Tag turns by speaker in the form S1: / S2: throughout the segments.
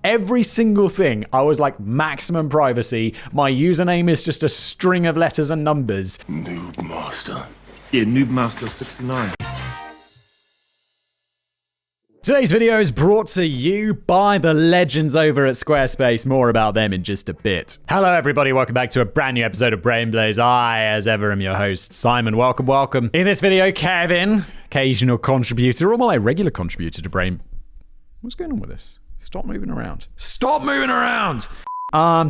S1: Every single thing, I was like, maximum privacy. My username is just a string of letters and numbers.
S2: Noob Master.
S3: Yeah, Noob Master 69.
S1: Today's video is brought to you by the legends over at Squarespace. More about them in just a bit. Hello everybody, welcome back to a brand new episode of Brain Blaze. I, as ever, am your host, Simon. Welcome. In this video, Kevin, occasional contributor, or my regular contributor to Brain... What's going on with this? Stop moving around.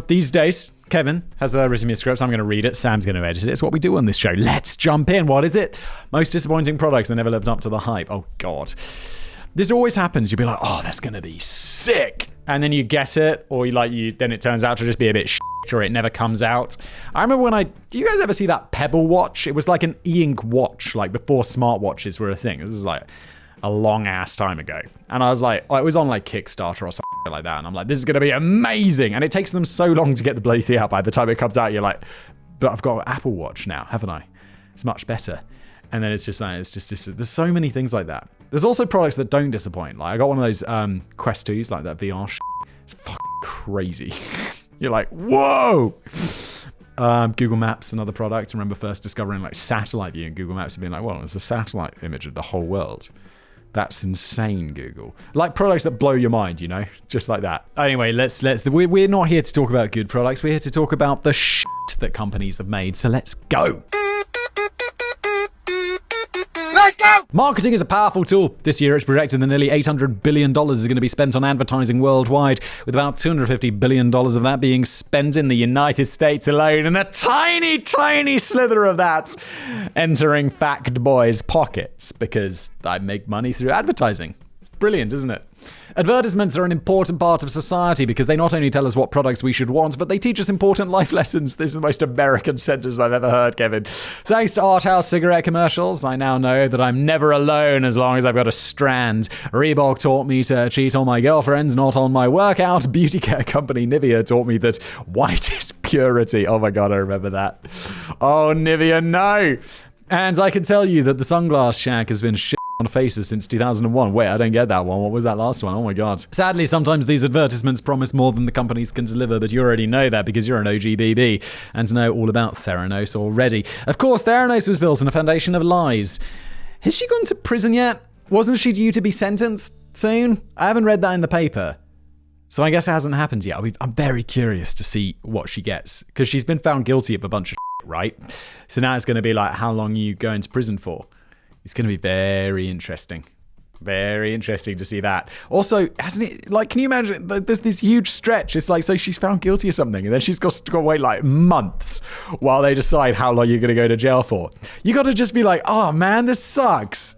S1: These days, Kevin has written me a script. I'm going to read it. Sam's going to edit it. It's what we do on this show. Let's jump in. What is it? Most disappointing products that never lived up to the hype. Oh, God. This always happens. You'll be like, oh, that's going to be sick. And then you get it, or then it turns out to just be a bit shit, or it never comes out. I remember do you guys ever see that Pebble watch? It was like an e-ink watch, like before smartwatches were a thing. This is like a long ass time ago. And I was like, it was on like Kickstarter or something like that. And I'm like, this is going to be amazing. And it takes them so long to get the bloody thing out. By the time it comes out, you're like, but I've got an Apple Watch now, haven't I? It's much better. And then it's just there's so many things like that. There's also products that don't disappoint. Like I got one of those Quest 2s, like that VR shit. It's fucking crazy. You're like, whoa! Google Maps, another product. I remember first discovering like satellite view in Google Maps and being like, well, it's a satellite image of the whole world. That's insane, Google. Like products that blow your mind, you know? Just like that. Anyway, we're not here to talk about good products. We're here to talk about the shit that companies have made. So let's go. Let's go! Marketing is a powerful tool. This year, it's projected that nearly $800 billion is going to be spent on advertising worldwide, with about $250 billion of that being spent in the United States alone, and a tiny, tiny slither of that entering Fact Boy's pockets, because I make money through advertising. It's brilliant, isn't it? Advertisements are an important part of society because they not only tell us what products we should want, but they teach us important life lessons. This is the most American sentence I've ever heard, Kevin. Thanks to Art House cigarette commercials, I now know that I'm never alone as long as I've got a strand. Reebok taught me to cheat on my girlfriends, not on my workout. Beauty care company Nivea taught me that white is purity. Oh my God, I remember that. Oh, Nivea, no. And I can tell you that the Sunglass Shack has been shit on faces since 2001. Wait, I don't get that one. What was that last one? Oh my God. Sadly, sometimes these advertisements promise more than the companies can deliver, but you already know that because you're an OGBB and know all about Theranos already. Of course, Theranos was built on a foundation of lies. Has she gone to prison yet? Wasn't she due to be sentenced soon? I haven't read that in the paper. So I guess it hasn't happened yet. I'm very curious to see what she gets because she's been found guilty of a bunch of shit, right? So now it's going to be like, how long are you going to prison for? It's going to be very interesting. Very interesting to see that. Also, hasn't it, like, can you imagine, there's this huge stretch. It's like, so she's found guilty of something, and then she's got to wait like months while they decide how long you're going to go to jail for. You got to just be like, oh man, this sucks.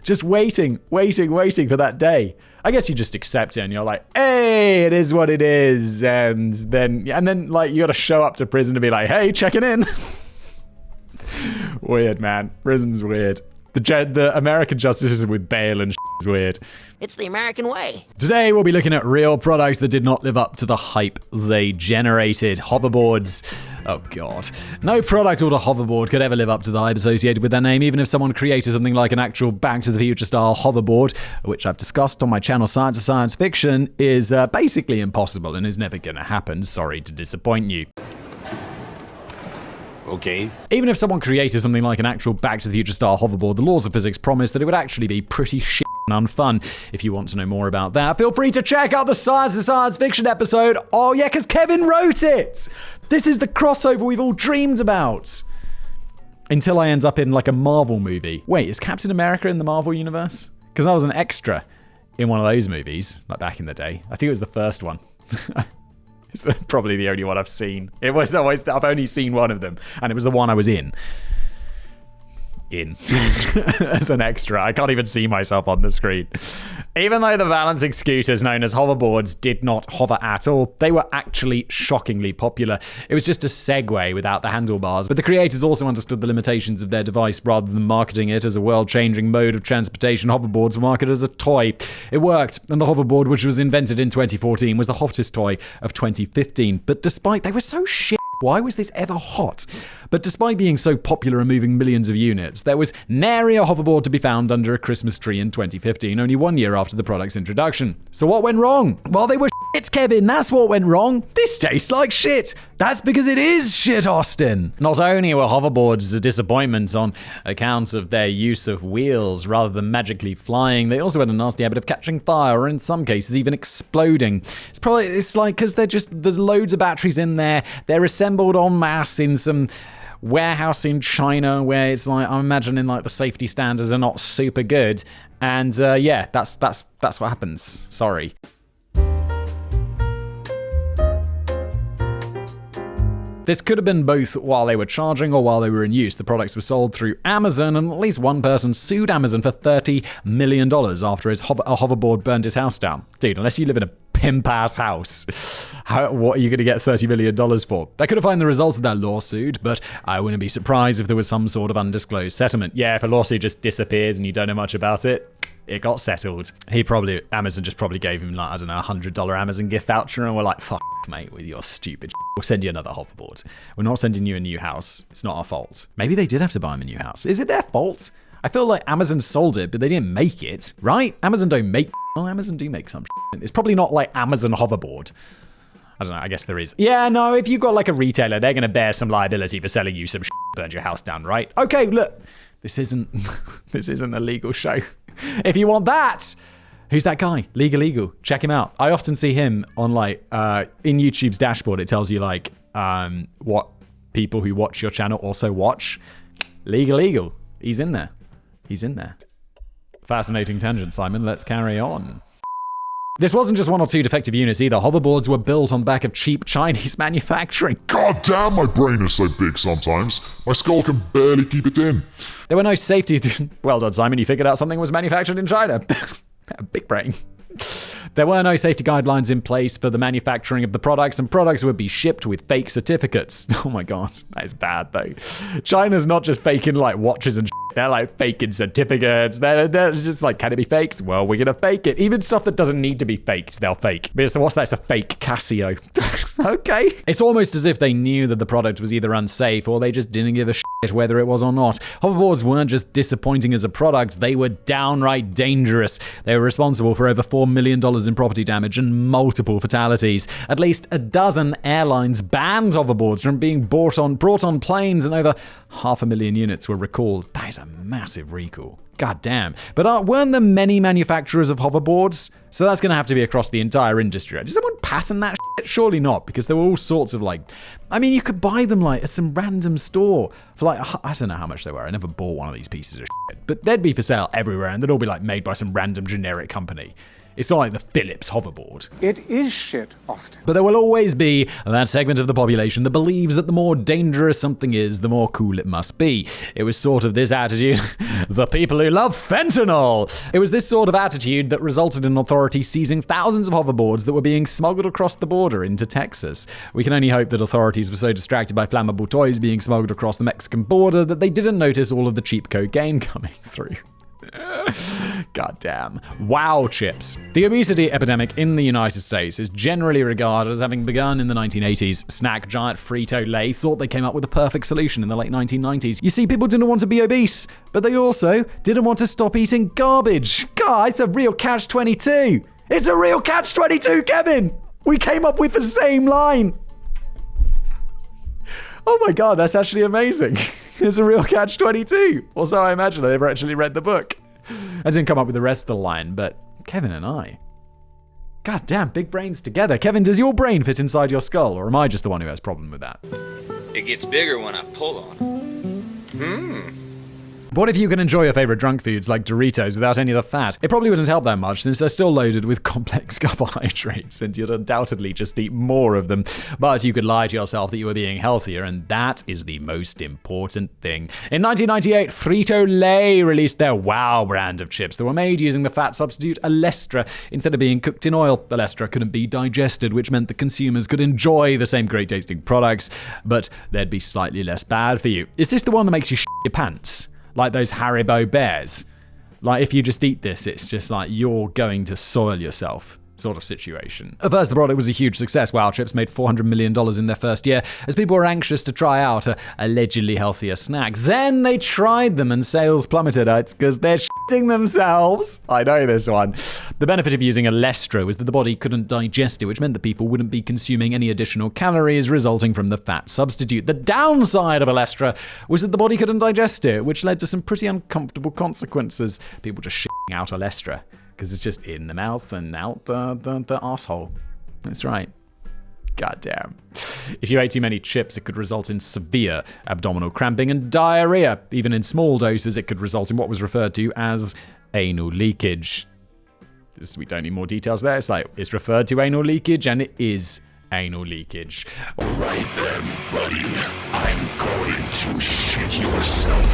S1: Just waiting for that day. I guess you just accept it and you're like, hey, it is what it is. And then like, you got to show up to prison to be like, hey, checking in. Weird, man. Prison's weird. The American justice system with bail and is weird.
S4: It's the American way.
S1: Today, we'll be looking at real products that did not live up to the hype they generated. Hoverboards. Oh, God. No product or hoverboard could ever live up to the hype associated with their name, even if someone created something like an actual Back to the Future style hoverboard, which I've discussed on my channel Science of Science Fiction, is basically impossible and is never going to happen. Sorry to disappoint you.
S2: Okay.
S1: Even if someone created something like an actual Back to the Future style hoverboard, the laws of physics promise that it would actually be pretty shit and unfun. If you want to know more about that, feel free to check out the Science of Science Fiction episode. Oh yeah, because Kevin wrote it. This is the crossover we've all dreamed about. Until I end up in like a Marvel movie. Wait, is Captain America in the Marvel universe? Because I was an extra in one of those movies, like back in the day. I think it was the first one. It's probably the only one I've seen. I've only seen one of them, and it was the one I was in. As an extra. I can't even see myself on the screen. Even though the balancing scooters known as hoverboards did not hover at all, they were actually shockingly popular. It was just a segway without the handlebars, but the creators also understood the limitations of their device. Rather than marketing it as a world-changing mode of transportation, hoverboards were marketed as a toy. It worked, and the hoverboard, which was invented in 2014, was the hottest toy of 2015. But despite they were so shit Why was this ever hot? But despite being so popular and moving millions of units, there was nary a hoverboard to be found under a Christmas tree in 2015, only 1 year after the product's introduction. So what went wrong? Well, they were shit, Kevin. That's what went wrong. This tastes like shit. That's because it is shit, Austin. Not only were hoverboards a disappointment on account of their use of wheels rather than magically flying, they also had a nasty habit of catching fire, or in some cases even exploding. It's like because there's loads of batteries in there. They're assembled en masse in some warehouse in China where it's like, I'm imagining like the safety standards are not super good. And yeah, that's what happens. Sorry. This could have been both while they were charging or while they were in use. The products were sold through Amazon, and at least one person sued Amazon for $30 million after a hoverboard burned his house down. Dude, unless you live in a pimp-ass house, what are you going to get $30 million for? I couldn't find the results of that lawsuit, but I wouldn't be surprised if there was some sort of undisclosed settlement. Yeah, if a lawsuit just disappears and you don't know much about it, it got settled. Amazon just probably gave him, like, I don't know, $100 Amazon gift voucher, and we're like, fuck, mate, with your stupid we'll send you another hoverboard. We're not sending you a new house. It's not our fault. Maybe they did have to buy him a new house. Is it their fault? I feel like Amazon sold it, but they didn't make it, right? Amazon don't make... Oh, Amazon do make some shit. It's probably not like Amazon Hoverboard. I don't know, I guess there is. Yeah, no, if you've got like a retailer, they're going to bear some liability for selling you some shit burned your house down, right? Okay, look, this isn't a legal show. If you want that, who's that guy? Legal. Check him out. I often see him on like, in YouTube's dashboard, it tells you like, what people who watch your channel also watch. Legal. He's in there. Fascinating tangent, Simon. Let's carry on. This wasn't just one or two defective units either. Hoverboards were built on back of cheap Chinese manufacturing.
S2: God damn, my brain is so big sometimes. My skull can barely keep it in.
S1: There were no safety... Well done, Simon. You figured out something was manufactured in China. Big brain. There were no safety guidelines in place for the manufacturing of the products, and products would be shipped with fake certificates. Oh my god, that is bad though. China's not just faking like watches and shit. They're like faking certificates. They're just like, can it be faked? Well, we're gonna fake it. Even stuff that doesn't need to be faked, they'll fake. Because what's that? It's a fake Casio. Okay. It's almost as if they knew that the product was either unsafe or they just didn't give a shit whether it was or not. Hoverboards weren't just disappointing as a product, they were downright dangerous. They were responsible for over $4 million in property damage and multiple fatalities. At least a dozen airlines banned hoverboards from being brought on planes, and over 500,000 units were recalled. That is a massive recall. God damn. But weren't there many manufacturers of hoverboards? So that's going to have to be across the entire industry. Did someone patent that shit? Surely not, because there were all sorts of like... I mean, you could buy them like at some random store for like... I don't know how much they were. I never bought one of these pieces of shit. But they'd be for sale everywhere, and they'd all be like made by some random generic company. It's not like the Philips hoverboard.
S5: It is shit, Austin.
S1: But there will always be that segment of the population that believes that the more dangerous something is, the more cool it must be. It was sort of this attitude, the people who love fentanyl. It was this sort of attitude that resulted in authorities seizing thousands of hoverboards that were being smuggled across the border into Texas. We can only hope that authorities were so distracted by flammable toys being smuggled across the Mexican border that they didn't notice all of the cheap cocaine coming through. God damn. Wow, chips. The obesity epidemic in the United States is generally regarded as having begun in the 1980s. Snack giant Frito-Lay thought they came up with a perfect solution in the late 1990s. You see, people didn't want to be obese, but they also didn't want to stop eating garbage. God, it's a real catch-22. It's a real catch-22, Kevin. We came up with the same line. Oh my god, that's actually amazing. It's a real catch-22. Or so I imagine. I never actually read the book. I didn't come up with the rest of the line, but Kevin and I. God damn, big brains together. Kevin, does your brain fit inside your skull, or am I just the one who has a problem with that?
S6: It gets bigger when I pull on it.
S1: What if you can enjoy your favorite junk foods like Doritos without any of the fat? It probably wouldn't help that much since they're still loaded with complex carbohydrates and you'd undoubtedly just eat more of them. But you could lie to yourself that you were being healthier, and that is the most important thing. In 1998, Frito-Lay released their Wow brand of chips that were made using the fat substitute alestra. Instead of being cooked in oil, alestra couldn't be digested, which meant that consumers could enjoy the same great tasting products, but they'd be slightly less bad for you. Is this the one that makes you shit your pants? Like those Haribo bears. Like if you just eat this, it's just like you're going to soil yourself. sort of situation. At first, the product was a huge success. Wow Chips made $400 million in their first year as people were anxious to try out a allegedly healthier snack. Then they tried them and sales plummeted. It's because they're shitting themselves. I know this one. The benefit of using alestra was that the body couldn't digest it, which meant that people wouldn't be consuming any additional calories resulting from the fat substitute. The downside of alestra was that the body couldn't digest it, which led to some pretty uncomfortable consequences. People just shitting out alestra because it's just in the mouth and out the asshole. That's right. Goddamn. If you ate too many chips, it could result in severe abdominal cramping and diarrhea. Even in small doses, it could result in what was referred to as anal leakage. We don't need more details there. It's referred to anal leakage, and it is anal leakage.
S2: Right then, buddy. I'm going to shit yourself.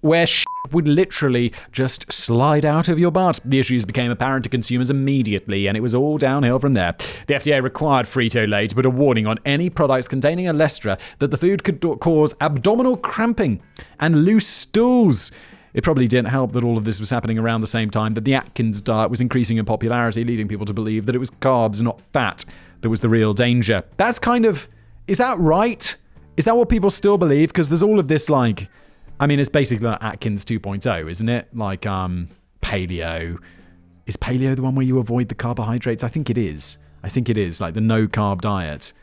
S1: Where would literally just slide out of your butt. The issues became apparent to consumers immediately, and it was all downhill from there. The FDA required Frito-Lay to put a warning on any products containing alestra that the food could cause abdominal cramping and loose stools. It probably didn't help that all of this was happening around the same time that the Atkins diet was increasing in popularity, leading people to believe that it was carbs, not fat, that was the real danger. That's kind of... Is that right? Is that what people still believe? Because there's all of this, it's basically like Atkins 2.0, isn't it? Paleo. Is paleo the one where you avoid the carbohydrates? I think it is. Like the no-carb diet.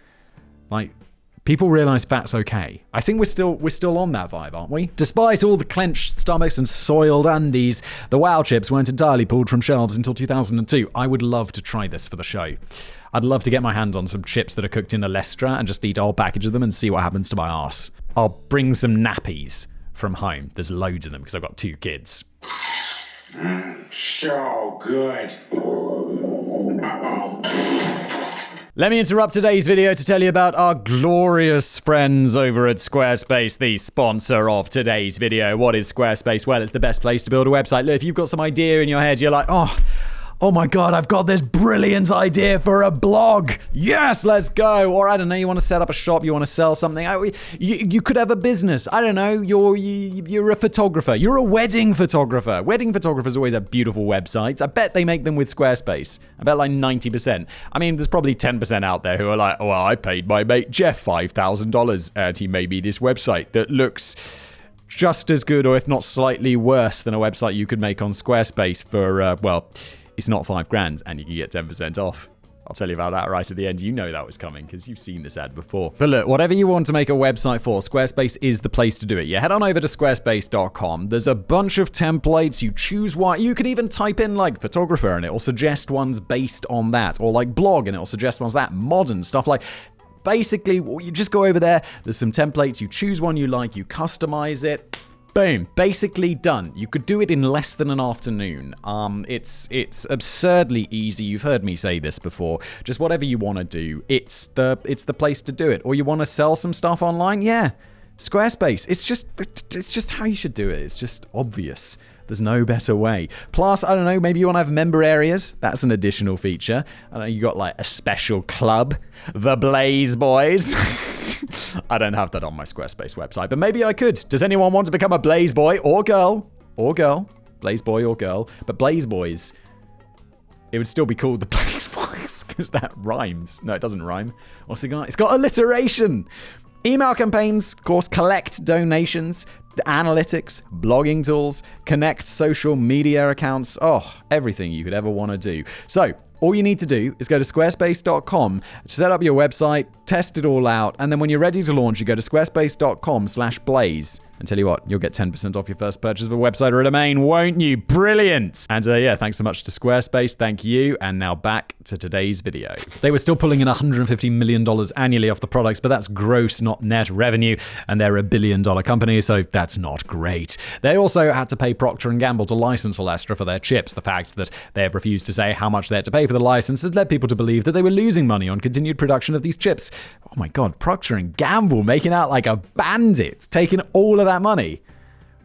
S1: People realize fat's okay. I think we're still on that vibe, aren't we? Despite all the clenched stomachs and soiled undies, the Wow Chips weren't entirely pulled from shelves until 2002. I would love to try this for the show. I'd love to get my hand on some chips that are cooked in alestra and just eat a whole package of them and see what happens to my arse. I'll bring some nappies from home. There's loads of them because I've got 2 kids.
S7: So good.
S1: Let me interrupt today's video to tell you about our glorious friends over at Squarespace, the sponsor of today's video. What is Squarespace? Well, it's the best place to build a website. Look, if you've got some idea in your head, you're like, oh my God, I've got this brilliant idea for a blog. Yes, let's go. Or I don't know, you want to set up a shop, you want to sell something. You could have a business. I don't know, you're a photographer. You're a wedding photographer. Wedding photographers always have beautiful websites. I bet they make them with Squarespace. I bet 90%. There's probably 10% out there who are like, I paid my mate Jeff $5,000 and he made me this website that looks just as good or if not slightly worse than a website you could make on Squarespace for, it's not $5,000 and you can get 10% off. I'll tell you about that right at the end. You know that was coming because you've seen this ad before. But look, whatever you want to make a website for, Squarespace is the place to do it. You head on over to squarespace.com. There's a bunch of templates. You choose one. You can even type in photographer and it will suggest ones based on that. Or blog and it will suggest ones that. Modern stuff basically, you just go over there. There's some templates. You choose one you like. You customize it. Boom. Basically done. You could do it in less than an afternoon. It's absurdly easy. You've heard me say this before. Just whatever you want to do, it's the place to do it. Or you want to sell some stuff online? Yeah. Squarespace. It's just how you should do it. It's just obvious. There's no better way. Plus, I don't know, maybe you want to have member areas. That's an additional feature. I know you got a special club, the Blaze Boys. I don't have that on my Squarespace website, but maybe I could. Does anyone want to become a Blaze Boy or girl? Blaze Boy or girl. But Blaze Boys, it would still be called the Blaze Boys because that rhymes. No, it doesn't rhyme. What's it got? It's got alliteration. Email campaigns, of course, collect donations, analytics, blogging tools, connect social media accounts. Everything you could ever want to do. So, all you need to do is go to squarespace.com, set up your website, test it all out, and then when you're ready to launch, you go to squarespace.com/blaze. And tell you what, you'll get 10% off your first purchase of a website or a domain, won't you? Brilliant! And thanks so much to Squarespace. Thank you. And now back to today's video. They were still pulling in $150 million annually off the products, but that's gross, not net revenue. And they're $1 billion company, so that's not great. They also had to pay Procter & Gamble to license alestra for their chips. The fact that they have refused to say how much they had to pay for the license has led people to believe that they were losing money on continued production of these chips. Oh my God, Procter & Gamble making out like a bandit, taking all of that money.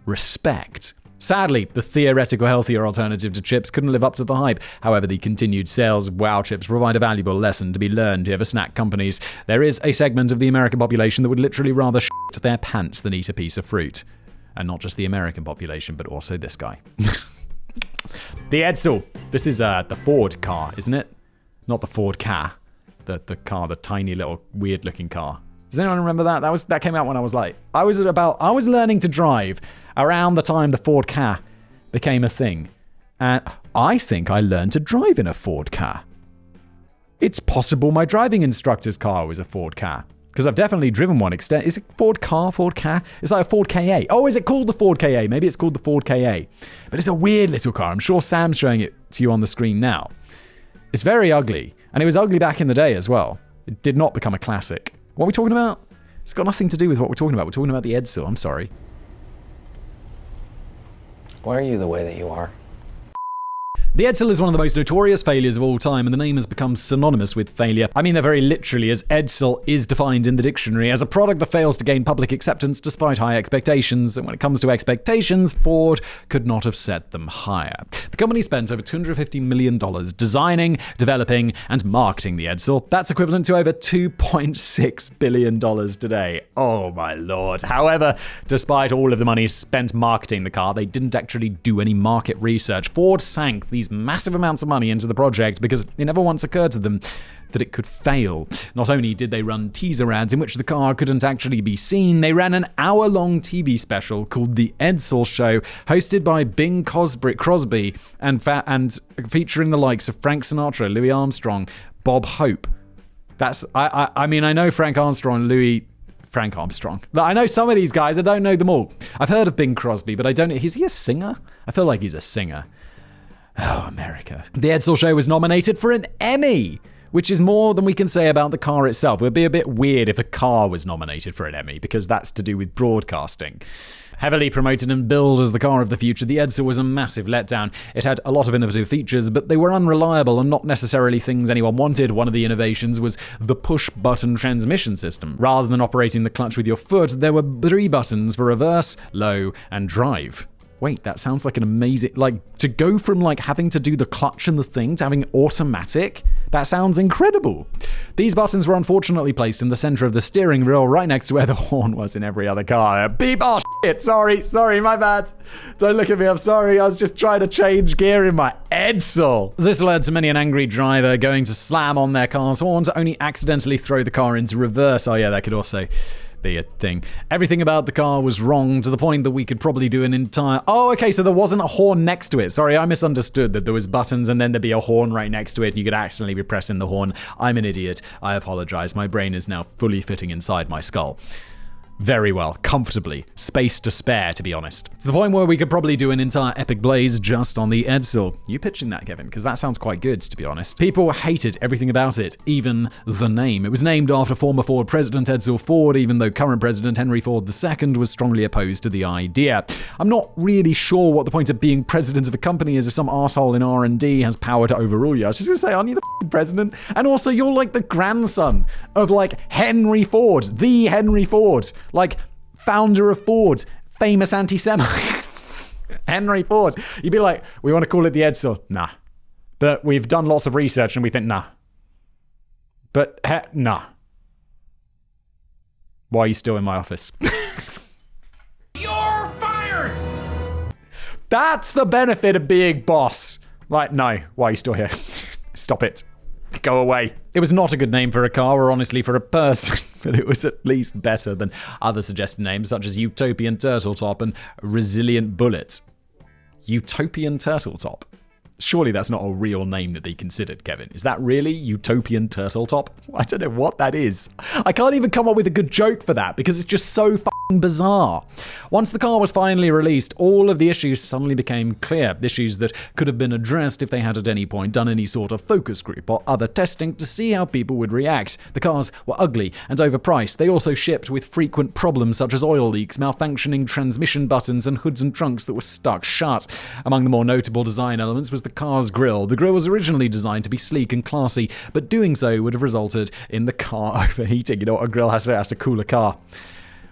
S1: Respect. Sadly, the theoretical healthier alternative to chips couldn't live up to the hype. However, the continued sales of Wow Chips provide a valuable lesson to be learned here for snack companies. There is a segment of the American population that would literally rather shit their pants than eat a piece of fruit. And not just the American population, but also this guy. The edsel. This is the Ford car, isn't it? Not the Ford Ka. The car, the tiny little weird looking car. Does anyone remember that? That came out when I was learning to drive around the time the Ford Ka became a thing. And I think I learned to drive in a Ford Ka. It's possible my driving instructor's car was a Ford Ka. Because I've definitely driven one extent. Is it Ford Ka? It's like a Ford KA. Oh, is it called the Ford KA? Maybe it's called the Ford KA. But it's a weird little car. I'm sure Sam's showing it to you on the screen now. It's very ugly. And it was ugly back in the day as well. It did not become a classic. What are we talking about? It's got nothing to do with what we're talking about. We're talking about the edsel. I'm sorry.
S7: Why are you the way that you are?
S1: The edsel is one of the most notorious failures of all time, and the name has become synonymous with failure. I mean that very literally, as edsel is defined in the dictionary as a product that fails to gain public acceptance despite high expectations. And when it comes to expectations, Ford could not have set them higher. The company spent over $250 million designing, developing, and marketing the edsel. That's equivalent to over $2.6 billion today. Oh my lord. However, despite all of the money spent marketing the car, they didn't actually do any market research. Ford sank these massive amounts of money into the project because it never once occurred to them that it could fail. Not only did they run teaser ads in which the car couldn't actually be seen, they ran an hour-long TV special called The Edsel Show, hosted by Bing Crosby and featuring the likes of Frank Sinatra, Louis Armstrong, Bob Hope. I mean, I know Frank Armstrong. I know some of these guys. I don't know them all. I've heard of Bing Crosby, but I don't know. Is he a singer? I feel like he's a singer. Oh, America. The Edsel Show was nominated for an Emmy, which is more than we can say about the car itself. It would be a bit weird if a car was nominated for an Emmy, because that's to do with broadcasting. Heavily promoted and billed as the car of the future, the Edsel was a massive letdown. It had a lot of innovative features, but they were unreliable and not necessarily things anyone wanted. One of the innovations was the push-button transmission system. Rather than operating the clutch with your foot, there were 3 buttons for reverse, low, and drive. Wait, that sounds like an amazing... to go from, having to do the clutch and the thing to having automatic? That sounds incredible. These buttons were unfortunately placed in the center of the steering wheel, right next to where the horn was in every other car. Beep! Oh, shit! Sorry, my bad. Don't look at me, I'm sorry. I was just trying to change gear in my edsel. This led to many an angry driver going to slam on their car's horn to only accidentally throw the car into reverse. Oh yeah, that could also... be a thing. Everything about the car was wrong to the point that we could probably do an entire... Oh, okay, so there wasn't a horn next to it. Sorry, I misunderstood that there was buttons and then there'd be a horn right next to it. You could accidentally be pressing the horn. I'm an idiot. I apologize. My brain is now fully fitting inside my skull. Very well, comfortably, space to spare, to be honest. To the point where we could probably do an entire epic blaze just on the edsel. You pitching that, Kevin? Because that sounds quite good, to be honest. People hated everything about it, even the name. It was named after former Ford President Edsel Ford, even though current President Henry Ford II was strongly opposed to the idea. I'm not really sure what the point of being president of a company is if some asshole in R&D has power to overrule you. I was just gonna say, aren't you the president? And also, you're the grandson of Henry Ford, the Henry Ford. Founder of Ford, famous anti-Semite. Henry Ford. You'd be like, we want to call it the edsel. Nah. But we've done lots of research and we think, nah. But, nah. Why are you still in my office?
S2: You're fired!
S1: That's the benefit of being boss. No. Why are you still here? Stop it. Go away. It was not a good name for a car or honestly for a person, but it was at least better than other suggested names such as Utopian Turtletop and Resilient Bullet. Utopian Turtletop? Surely that's not a real name that they considered, Kevin. Is that really Utopian Turtletop? I don't know what that is. I can't even come up with a good joke for that because it's just so bizarre. Once the car was finally released, all of the issues suddenly became clear. Issues that could have been addressed if they had at any point done any sort of focus group or other testing to see how people would react. The cars were ugly and overpriced. They also shipped with frequent problems such as oil leaks, malfunctioning transmission buttons, and hoods and trunks that were stuck shut. Among the more notable design elements was the car's grille. The grille was originally designed to be sleek and classy, but doing so would have resulted in the car overheating. You know what a grille has to cool a car.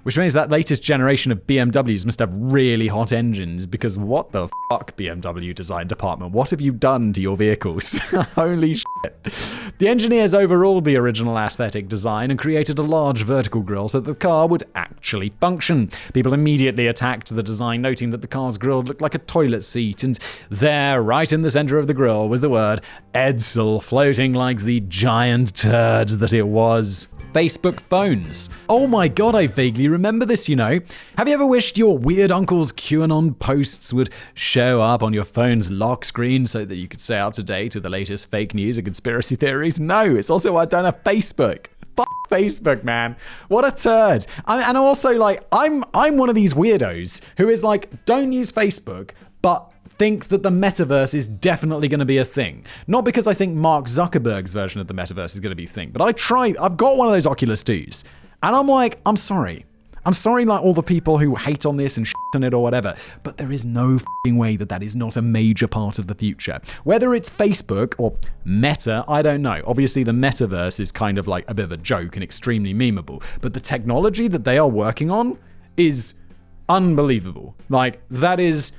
S1: Which means that latest generation of BMWs must have really hot engines, because what the fuck, BMW design department? What have you done to your vehicles? Holy shit. The engineers overhauled the original aesthetic design and created a large vertical grille so that the car would actually function. People immediately attacked the design, noting that the car's grille looked like a toilet seat, and there, right in the center of the grille, was the word edsel floating like the giant turd that it was. Facebook phones. Oh my god, I vaguely remember this, you know. Have you ever wished your weird uncle's QAnon posts would show up on your phone's lock screen so that you could stay up to date with the latest fake news and conspiracy theories? No, it's also what I've done on Facebook. Fuck Facebook, man. What a turd. And also, like, I'm one of these weirdos who is like, don't use Facebook, but think that the metaverse is definitely going to be a thing. Not because I think Mark Zuckerberg's version of the metaverse is going to be a thing, but I've got one of those Oculus 2s, and I'm like, I'm sorry, like all the people who hate on this and shit on it or whatever, but there is no f***ing way that is not a major part of the future. Whether it's Facebook or Meta, I don't know. Obviously, the metaverse is kind of like a bit of a joke and extremely memeable, but the technology that they are working on is unbelievable. Like, that is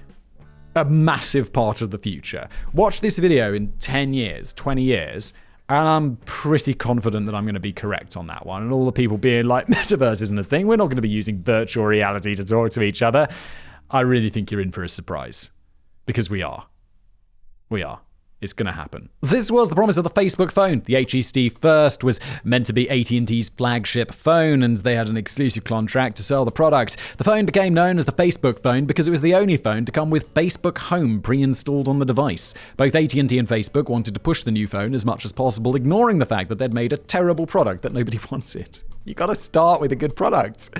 S1: a massive part of the future. Watch this video in 10 years, 20 years, and I'm pretty confident that I'm going to be correct on that one. And all the people being like, metaverse isn't a thing, we're not going to be using virtual reality to talk to each other. I really think you're in for a surprise. Because we are. We are. It's going to happen. This was the promise of the Facebook phone. The HEC First was meant to be AT&T's flagship phone, and they had an exclusive contract to sell the product. The phone became known as the Facebook phone because it was the only phone to come with Facebook Home pre-installed on the device. Both AT&T and Facebook wanted to push the new phone as much as possible, ignoring the fact that they'd made a terrible product that nobody wanted. You gotta start with a good product.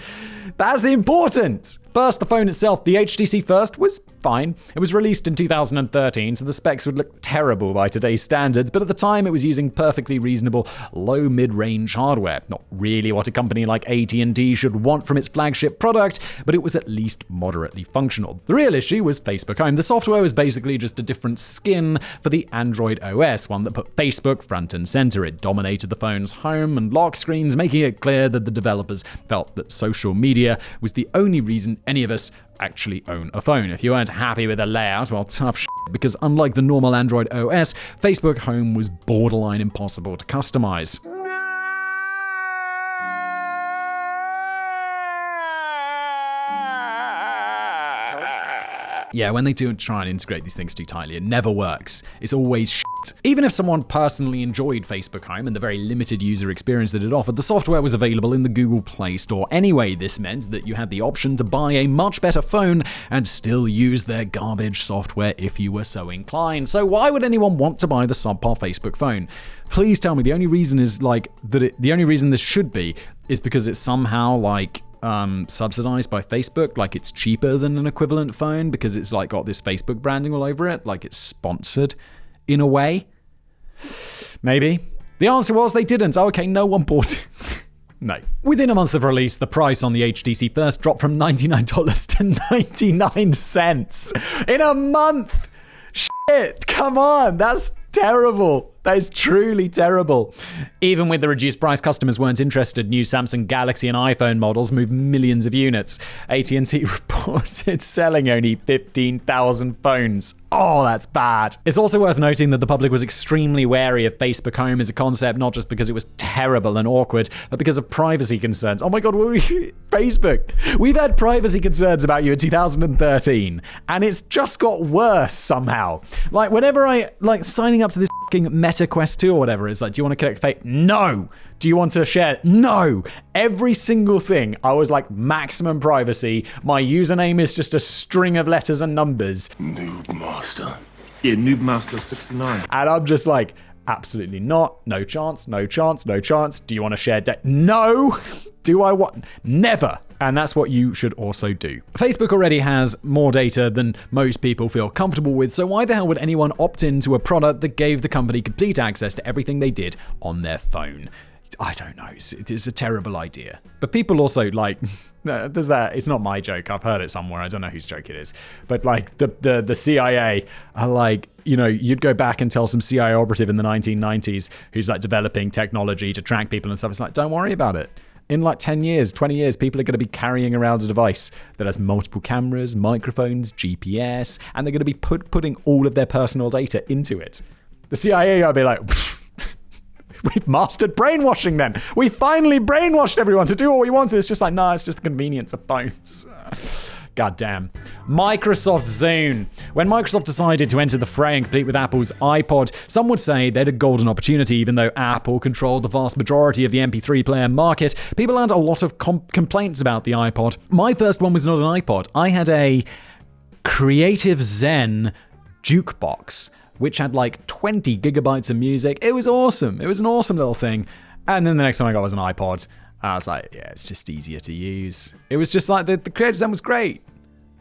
S1: That's important. First, the phone itself, the HTC First, was fine. It was released in 2013, so the specs would look terrible by today's standards, but at the time it was using perfectly reasonable low mid-range hardware. Not really what a company like AT&T should want from its flagship product, but it was at least moderately functional. The real issue was Facebook Home. The software was basically just a different skin for the Android OS, one that put Facebook front and center. It dominated the phone's home and lock screens, making it clear that the developers felt that social media was the only reason any of us actually own a phone. If you weren't happy with the layout, well, tough shit, because unlike the normal Android OS, Facebook Home was borderline impossible to customize. Yeah, when they do try and integrate these things too tightly, it never works. It's always shit. Even if someone personally enjoyed Facebook Home and the very limited user experience that it offered, the software was available in the Google Play Store anyway. This meant that you had the option to buy a much better phone and still use their garbage software if you were so inclined. So why would anyone want to buy the subpar Facebook phone? Please tell me the only reason is the only reason this should be is because it's somehow subsidized by Facebook, like it's cheaper than an equivalent phone because it's like got this Facebook branding all over it, like it's sponsored in a way. Maybe. The answer was they didn't. Oh, okay, no one bought it. No. Within a month of release, the price on the HTC First dropped from $99 to 99 cents. In a month! Shit, come on, that's terrible. That is truly terrible. Even with the reduced price, customers weren't interested. New Samsung Galaxy and iPhone models moved millions of units. AT&T reported selling only 15,000 phones. Oh, that's bad. It's also worth noting that the public was extremely wary of Facebook Home as a concept, not just because it was terrible and awkward, but because of privacy concerns. Oh my god, Facebook. We've had privacy concerns about you in 2013, and it's just got worse somehow. Like, whenever I, signing up to this Meta Quest 2 or whatever, it's like, do you want to connect Face? No. Do you want to share? No. Every single thing, I was like, maximum privacy. My username is just a string of letters and numbers.
S2: Noob Master.
S3: Yeah, Noob Master 69.
S1: And I'm just like, absolutely not. No chance, no chance, no chance. Do you want to share data? No. Do I want? Never. And that's what you should also do. Facebook already has more data than most people feel comfortable with, so why the hell would anyone opt into a product that gave the company complete access to everything they did on their phone? I don't know. It's a terrible idea. But people also there's that. It's not my joke. I've heard it somewhere. I don't know whose joke it is. But the CIA are you'd go back and tell some CIA operative in the 1990s who's developing technology to track people and stuff. It's like, don't worry about it. In 10 years, 20 years, people are going to be carrying around a device that has multiple cameras, microphones, GPS, and they're going to be putting all of their personal data into it. The CIA are be like, We've mastered brainwashing then. We finally brainwashed everyone to do what we wanted. It's just like, no, it's just the convenience of phones. God damn. Microsoft Zune. When Microsoft decided to enter the fray and compete with Apple's iPod, some would say they had a golden opportunity. Even though Apple controlled the vast majority of the MP3 player market, people had a lot of complaints about the iPod. My first one was not an iPod. I had a Creative Zen jukebox, which had like 20 gigabytes of music. It was awesome. It was an awesome little thing. And then the next time I got was an iPod. I was like, yeah, it's just easier to use. It was just like the Creative Zen was great.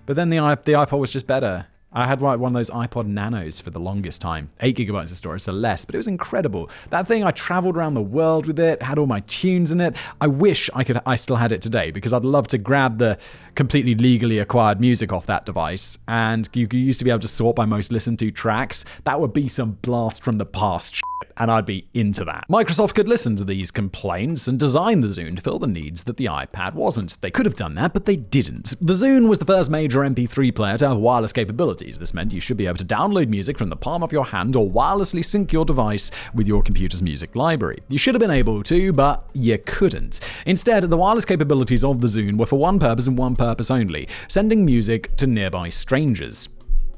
S1: But then the iPod was just better. I had one of those iPod Nanos for the longest time. 8 gigabytes of storage, so less, but it was incredible. That thing, I traveled around the world with it, had all my tunes in it. I wish I still had it today, because I'd love to grab the completely legally acquired music off that device, and you used to be able to sort by most listened to tracks. That would be some blast from the past shit, and I'd be into that. Microsoft could listen to these complaints and design the Zune to fill the needs that the iPad wasn't. They could have done that, but they didn't. The Zune was the first major MP3 player to have wireless capabilities. This meant you should be able to download music from the palm of your hand or wirelessly sync your device with your computer's music library. You should have been able to, but you couldn't. Instead, the wireless capabilities of the Zune were for one purpose and one purpose only: sending music to nearby strangers.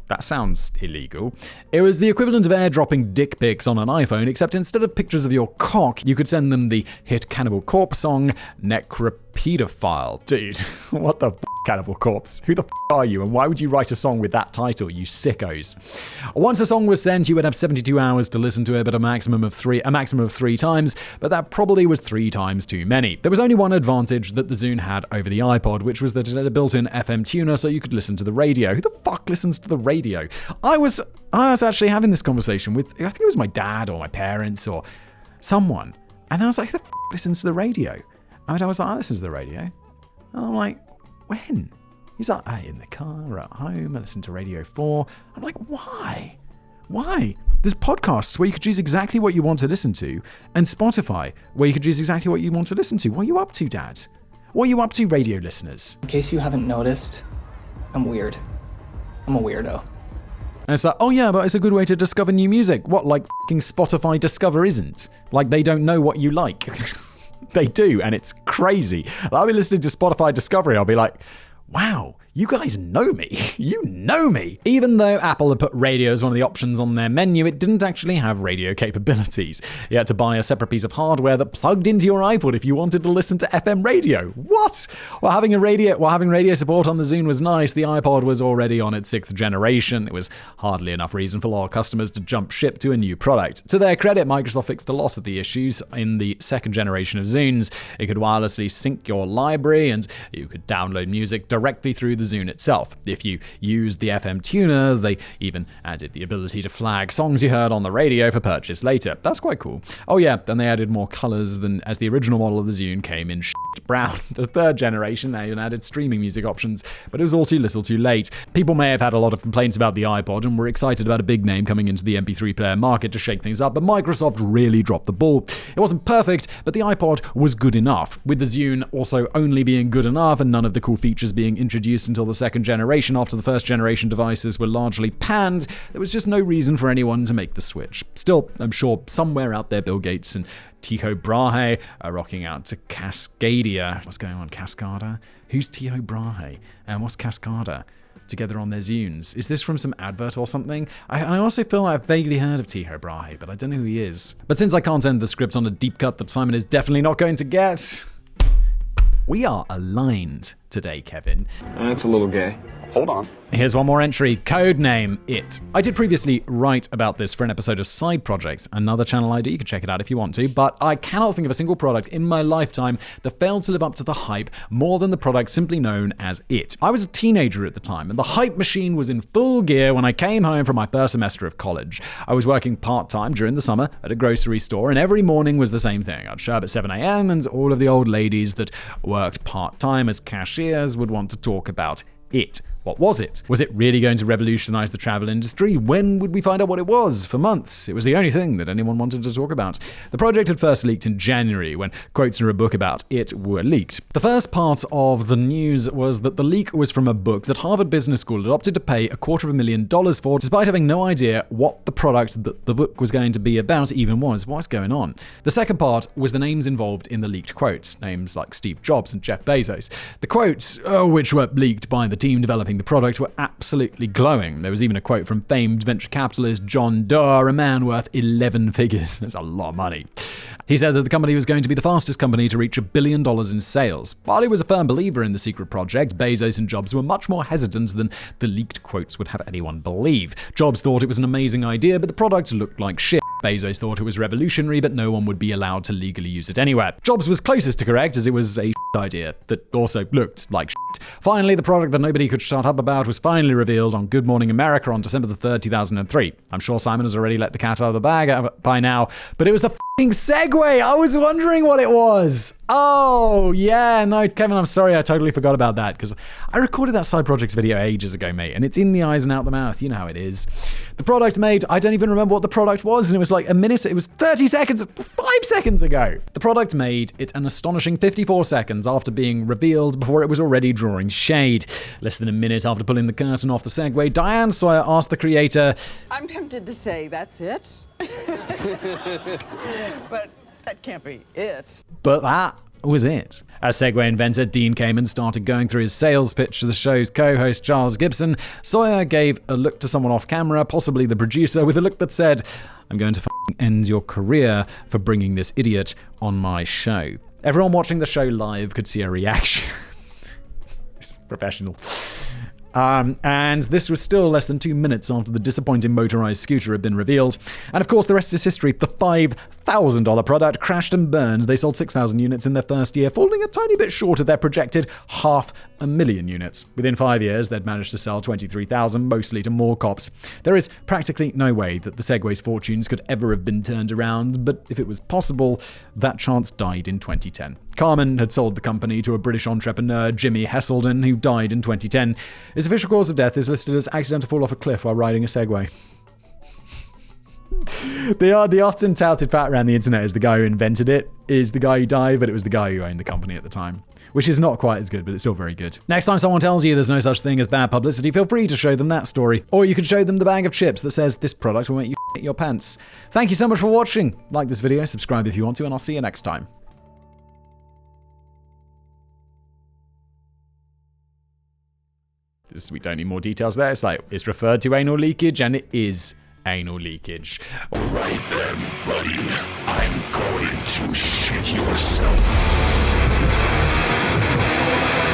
S1: That sounds illegal. It was the equivalent of airdropping dick pics on an iPhone, except instead of pictures of your cock, you could send them the hit Cannibal Corpse song, Necropedophile. Dude, what the f***, Cannibal Corpse? Who the f*** are you, and why would you write a song with that title, you sickos? Once a song was sent, you would have 72 hours to listen to it, but a maximum of three times, but that probably was 3 times too many. There was only one advantage that the Zune had over the iPod, which was that it had a built-in FM tuner so you could listen to the radio. Who the fuck listens to the radio? I was actually having this conversation with, I think it was my dad or my parents or someone, and I was like, who the fuck listens to the radio? And I was like, I listen to the radio. And I'm like, when? He's like, in the car or at home, I listen to Radio 4. I'm like, why? Why? There's podcasts where you could choose exactly what you want to listen to, and Spotify where you could choose exactly what you want to listen to. What are you up to, Dad? What are you up to, radio listeners?
S8: In case you haven't noticed, I'm weird. I'm a weirdo.
S1: And it's like, oh yeah, but it's a good way to discover new music. What, like fucking Spotify Discover isn't? Like they don't know what you like. They do, and it's crazy. I'll be listening to Spotify Discovery, I'll be like, wow, you guys know me. You know me. Even though Apple had put radio as one of the options on their menu, it didn't actually have radio capabilities. You had to buy a separate piece of hardware that plugged into your iPod if you wanted to listen to FM radio. What? While having radio support on the Zune was nice, the iPod was already on its 6th generation. It was hardly enough reason for a lot of customers to jump ship to a new product. To their credit, Microsoft fixed a lot of the issues in the 2nd generation of Zunes. It could wirelessly sync your library, and you could download music directly through the Zune itself. If you used the FM tuner, they even added the ability to flag songs you heard on the radio for purchase later. That's quite cool. Oh yeah, and they added more colors than as the original model of the Zune came in brown. The 3rd generation, they even added streaming music options, but it was all too little too late. People may have had a lot of complaints about the iPod and were excited about a big name coming into the MP3 player market to shake things up, but Microsoft really dropped the ball. It wasn't perfect, but the iPod was good enough, with the Zune also only being good enough and none of the cool features being introduced until the 2nd generation after the 1st generation devices were largely panned. There was just no reason for anyone to make the switch. Still, I'm sure somewhere out there Bill Gates and Tycho Brahe are rocking out to Cascadia. What's going on, Cascada? Who's Tycho Brahe? And what's Cascada? Together on their Zunes. Is this from some advert or something? I also feel like I've vaguely heard of Tycho Brahe, but I don't know who he is. But since I can't end the script on a deep cut that Simon is definitely not going to get, we are aligned today, Kevin.
S7: That's a little gay. Hold on.
S1: Here's one more entry, codename It. I did previously write about this for an episode of Side Projects, another channel ID, you can check it out if you want to, but I cannot think of a single product in my lifetime that failed to live up to the hype more than the product simply known as It. I was a teenager at the time, and the hype machine was in full gear when I came home from my 1st semester of college. I was working part-time during the summer at a grocery store, and every morning was the same thing. I'd show up at 7 a.m, and all of the old ladies that worked part-time as cashiers would want to talk about It. What was it? Was it really going to revolutionize the travel industry? When would we find out what it was? For months, it was the only thing that anyone wanted to talk about. The project had first leaked in January, when quotes in a book about it were leaked. The first part of the news was that the leak was from a book that Harvard Business School had opted to pay $250,000 for, despite having no idea what the product that the book was going to be about even was. What's going on? The second part was the names involved in the leaked quotes, names like Steve Jobs and Jeff Bezos. The quotes, which were leaked by the team developing the product, were absolutely glowing. There was even a quote from famed venture capitalist John Doerr, a man worth 11 figures. That's a lot of money. He said that the company was going to be the fastest company to reach $1 billion in sales. While he was a firm believer in the secret project, Bezos and Jobs were much more hesitant than the leaked quotes would have anyone believe. Jobs thought it was an amazing idea, but the product looked like shit. Bezos thought it was revolutionary, but no one would be allowed to legally use it anywhere. Jobs was closest to correct, as it was a idea that also looked like shit. Finally, the product that nobody could shut up about was finally revealed on Good Morning America on December the 3rd, 2003. I'm sure Simon has already let the cat out of the bag by now, but it was the f***ing segway! I was wondering what it was! Oh, yeah, no, Kevin, I'm sorry, I totally forgot about that, because I recorded that side projects video ages ago, mate, and it's in the eyes and out the mouth, you know how it is. The product made, I don't even remember what the product was, and it was like a minute, it was 30 seconds, 5 seconds ago. The product made it an astonishing 54 seconds after being revealed before it was already drawing shade. Less than a minute after pulling the curtain off the segway, Diane Sawyer asked the creator,
S9: I'm tempted to say that's it. But that can't be it.
S1: But that was it. As Segway inventor Dean Kamen started going through his sales pitch to the show's co-host Charles Gibson, Sawyer gave a look to someone off camera, possibly the producer, with a look that said, I'm going to end your career for bringing this idiot on my show. Everyone watching the show live could see a reaction. It's professional. And this was still less than 2 minutes after the disappointing motorized scooter had been revealed. And of course, the rest is history. The $5,000 product crashed and burned. They sold 6,000 units in their first year, falling a tiny bit short of their projected 500,000 units. Within 5 years, they'd managed to sell 23,000, mostly to more cops. There is practically no way that the Segway's fortunes could ever have been turned around, but if it was possible, that chance died in 2010. Carmen had sold the company to a British entrepreneur, Jimmy Heselden, who died in 2010. His official cause of death is listed as accident to fall off a cliff while riding a Segway. The often touted fact around the internet is the guy who invented it is the guy who died, but it was the guy who owned the company at the time. Which is not quite as good, but it's still very good. Next time someone tells you there's no such thing as bad publicity, feel free to show them that story. Or you could show them the bag of chips that says, this product will make you shit your pants. Thank you so much for watching. Like this video, subscribe if you want to, and I'll see you next time. We don't need more details there. It's like, it's referred to anal leakage, and it is anal leakage.
S2: Right then, buddy. I'm going to shit yourself.